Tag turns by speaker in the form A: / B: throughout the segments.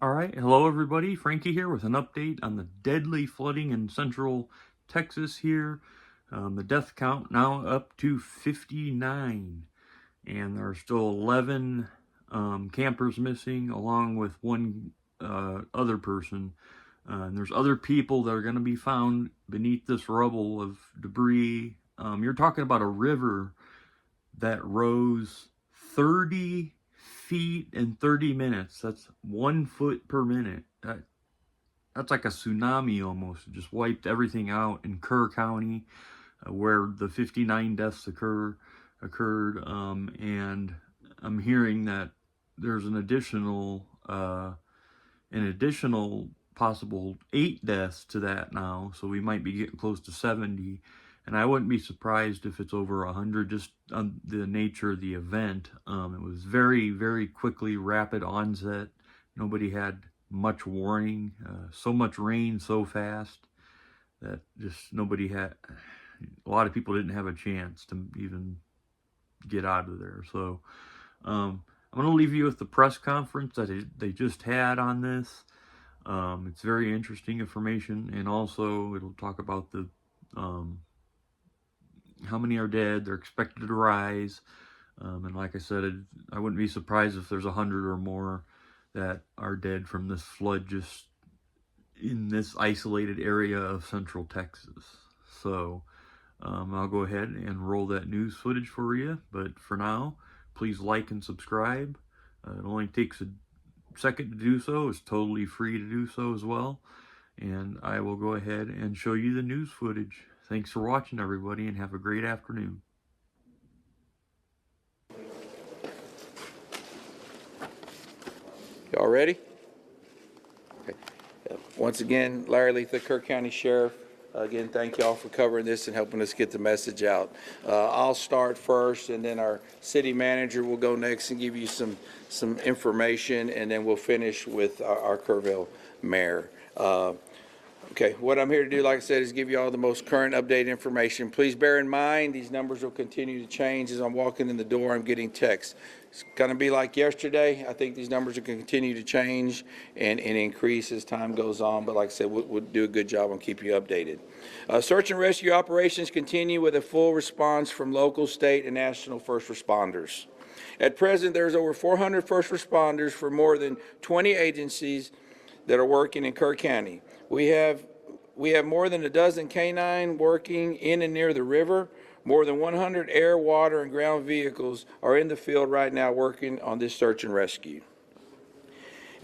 A: All right, hello everybody. Frankie here with an update on the deadly flooding in central Texas here. The death count now up to 59, and there are still 11 campers missing, along with one other person. And there's other people that are going to be found beneath this rubble of debris. You're talking about a river that rose 30 feet in 30 minutes. That's 1 foot per minute. That's like a tsunami almost. It just wiped everything out in Kerr County, where the 59 deaths occurred. And I'm hearing that there's an additional possible 8 deaths to that now. So we might be getting close to 70. And I wouldn't be surprised if it's over 100, just on the nature of the event. It was very, very quickly, rapid onset. Nobody had much warning. So much rain so fast that just nobody had. A lot of people didn't have a chance to even get out of there. So I'm going to leave you with the press conference that they just had on this. It's very interesting information, and also it'll talk about the how many are dead. They're expected to rise, and like I said, I wouldn't be surprised if there's 100 or more that are dead from this flood just in this isolated area of central Texas. So I'll go ahead and roll that news footage for you. But for now, please like and subscribe. It only takes a second to do so. It's totally free to do so as well. And I will go ahead and show you the news footage. Thanks for watching, everybody, and have a great afternoon.
B: Y'all ready? Okay. Once again, Larry Letha, Kerr County Sheriff. Again, thank y'all for covering this and helping us get the message out. I'll start first, and then our city manager will go next and give you some information, and then we'll finish with our Kerrville mayor. Okay, what I'm here to do, like I said, is give you all the most current updated information. Please bear in mind, these numbers will continue to change. As I'm walking in the door, I'm getting texts. It's going to be like yesterday. I think these numbers are going to continue to change and increase as time goes on. But like I said, we'll do a good job on keeping you updated. Search and rescue operations continue with a full response from local, state, and national first responders. At present, there's over 400 first responders for more than 20 agencies that are working in Kerr County. We have more than a dozen canine working in and near the river. More than 100 air, water, and ground vehicles are in the field right now working on this search and rescue.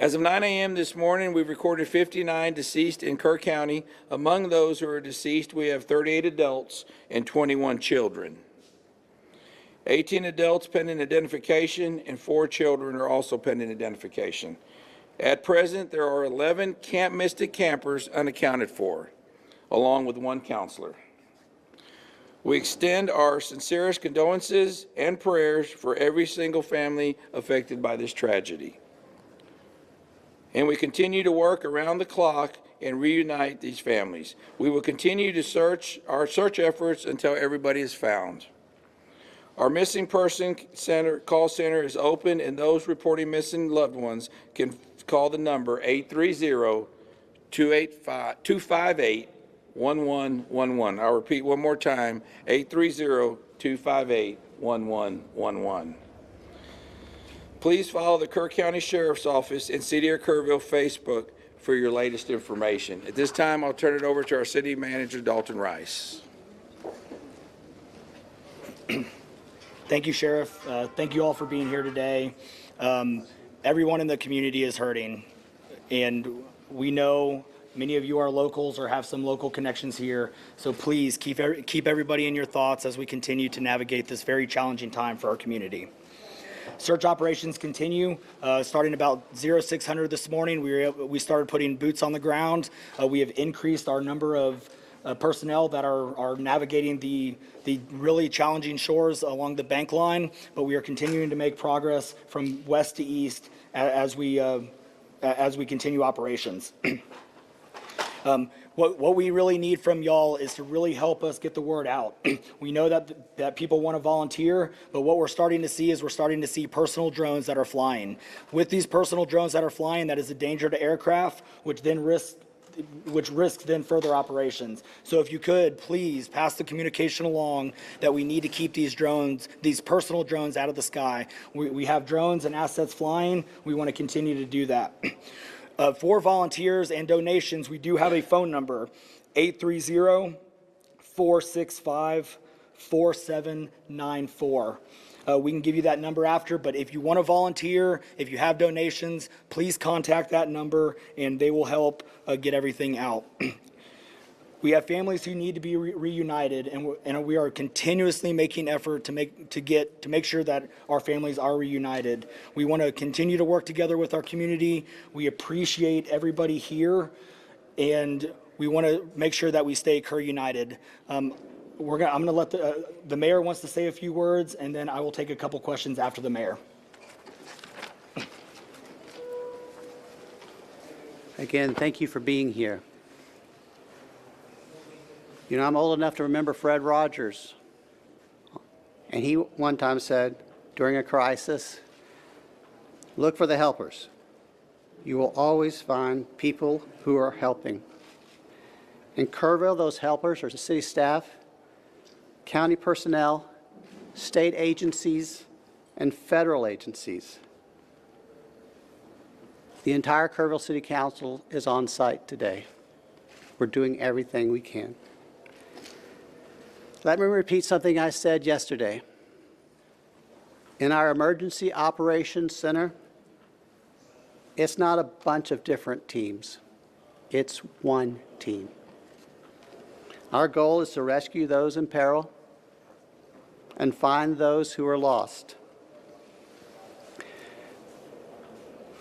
B: As of 9 a.m. this morning, we've recorded 59 deceased in Kerr County. Among those who are deceased, we have 38 adults and 21 children. 18 adults pending identification, and 4 children are also pending identification. At present, there are 11 Camp Mystic campers unaccounted for, along with 1 counselor. We extend our sincerest condolences and prayers for every single family affected by this tragedy. And we continue to work around the clock and reunite these families. We will continue to our search efforts until everybody is found. Our missing person call center is open, and those reporting missing loved ones can call the number 830-258-1111. I'll repeat one more time, 830-258-1111. Please follow the Kerr County Sheriff's Office and City of Kerrville Facebook for your latest information. At this time, I'll turn it over to our city manager, Dalton Rice.
C: Thank you, Sheriff. Thank you all for being here today. Everyone in the community is hurting, and we know many of you are locals or have some local connections here, so please keep everybody in your thoughts as we continue to navigate this very challenging time for our community. Search operations continue. Starting about 0600 this morning, we started putting boots on the ground. We have increased our number of personnel that are navigating the really challenging shores along the bank line, but we are continuing to make progress from west to east as we continue operations. What we really need from y'all is to really help us get the word out. We know that people want to volunteer, but what we're starting to see is personal drones that are flying. With these personal drones that are flying, that is a danger to aircraft, which risks then further operations. So if you could, please pass the communication along that we need to keep these drones, these personal drones, out of the sky. We have drones and assets flying. We want to continue to do that. For volunteers and donations, we do have a phone number, 830-465-4794. We can give you that number after, but if you want to volunteer, if you have donations, please contact that number and they will help get everything out. We have families who need to be reunited, and we are continuously making effort to make sure that our families are reunited. We want to continue to work together with our community. We appreciate everybody here, and we want to make sure that we stay Kerr United. I'm going to let the mayor wants to say a few words, and then I will take a couple questions after the mayor.
D: Again, thank you for being here. You know, I'm old enough to remember Fred Rogers. And he one time said, during a crisis, look for the helpers. You will always find people who are helping. In Kerrville, those helpers are the city staff, county personnel, state agencies, and federal agencies. The entire Kerrville City Council is on site today. We're doing everything we can. Let me repeat something I said yesterday. In our Emergency Operations Center, it's not a bunch of different teams. It's one team. Our goal is to rescue those in peril and find those who are lost.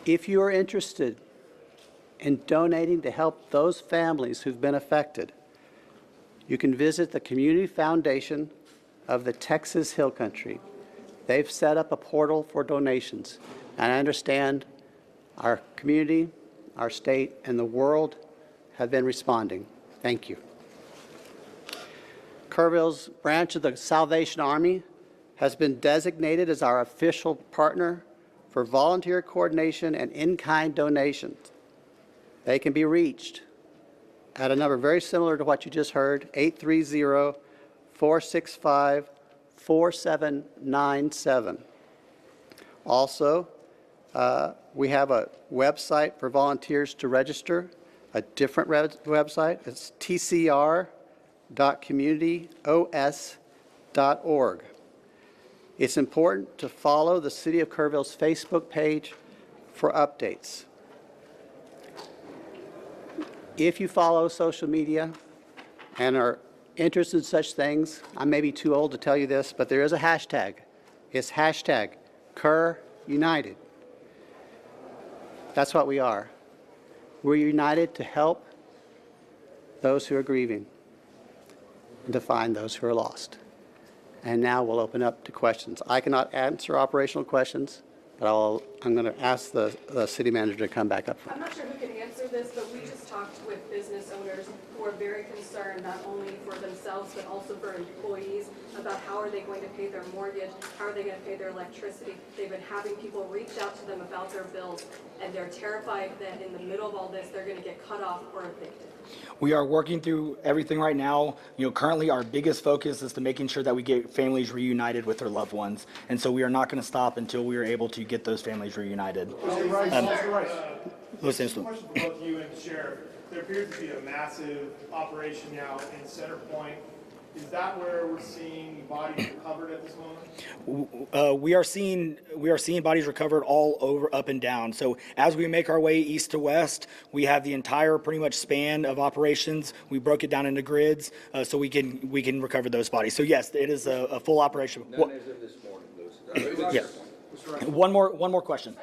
D: If you are interested in donating to help those families who've been affected, you can visit the Community Foundation of the Texas Hill Country. They've set up a portal for donations, and I understand our community, our state, and the world have been responding. Thank you. Kerrville's branch of the Salvation Army has been designated as our official partner for volunteer coordination and in-kind donations. They can be reached at a number very similar to what you just heard, 830-465-4797. Also, we have a website for volunteers to register, a different website. It's tcr.communityos.org. It's important to follow the City of Kerrville's Facebook page for updates. If you follow social media and are interested in such things, I may be too old to tell you this, but there is a hashtag. It's hashtag Kerr United. That's what we are. We're united to help those who are grieving and to find those who are lost. And now we'll open up to questions. I cannot answer operational questions, but I'm going to ask the city manager to come back up.
E: I'm not sure who can answer this, but we just talked with business owners who are very concerned not only for themselves but also for employees about how are they going to pay their mortgage, how are they going to pay their electricity. They've been having people reach out to them about their bills, and they're terrified that in the middle of all this they're going to get cut off or evicted.
C: We are working through everything right now. Currently our biggest focus is to making sure that we get families reunited with their loved ones. And so we are not going to stop until we are able to get those families reunited.
F: Mr. Rice,
C: Listen,
F: question for both you and the sheriff. There appears to be a massive operation now in Center Point. Is that where we're seeing bodies recovered at this moment?
C: we are seeing bodies recovered all over, up and down. So as we make our way east to west, we have the entire pretty much span of operations. We broke it down into grids so we can recover those bodies. So yes, it is a full operation.
B: None as of this morning, Louis.
C: Yeah. One more question.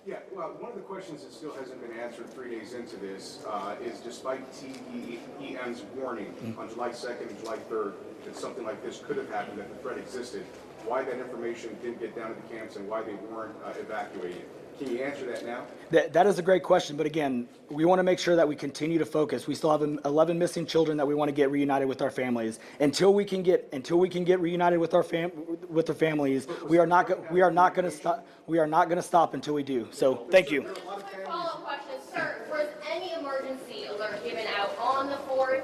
G: Yeah, well, one of the questions that still hasn't been answered 3 days into this is despite TEM's warning on July 2nd and July 3rd that something like this could have happened, that the threat existed, why that information didn't get down to the camps and why they weren't evacuated. Can you answer that now?
C: That is a great question, but again, we want to make sure that we continue to focus. We still have 11 missing children that we want to get reunited with our families. Until we can get reunited with their families, we are not going to stop. We are not going to stop until we do. So, thank you.
H: Quick follow-up question, sir. Was any emergency alert given out on the 4th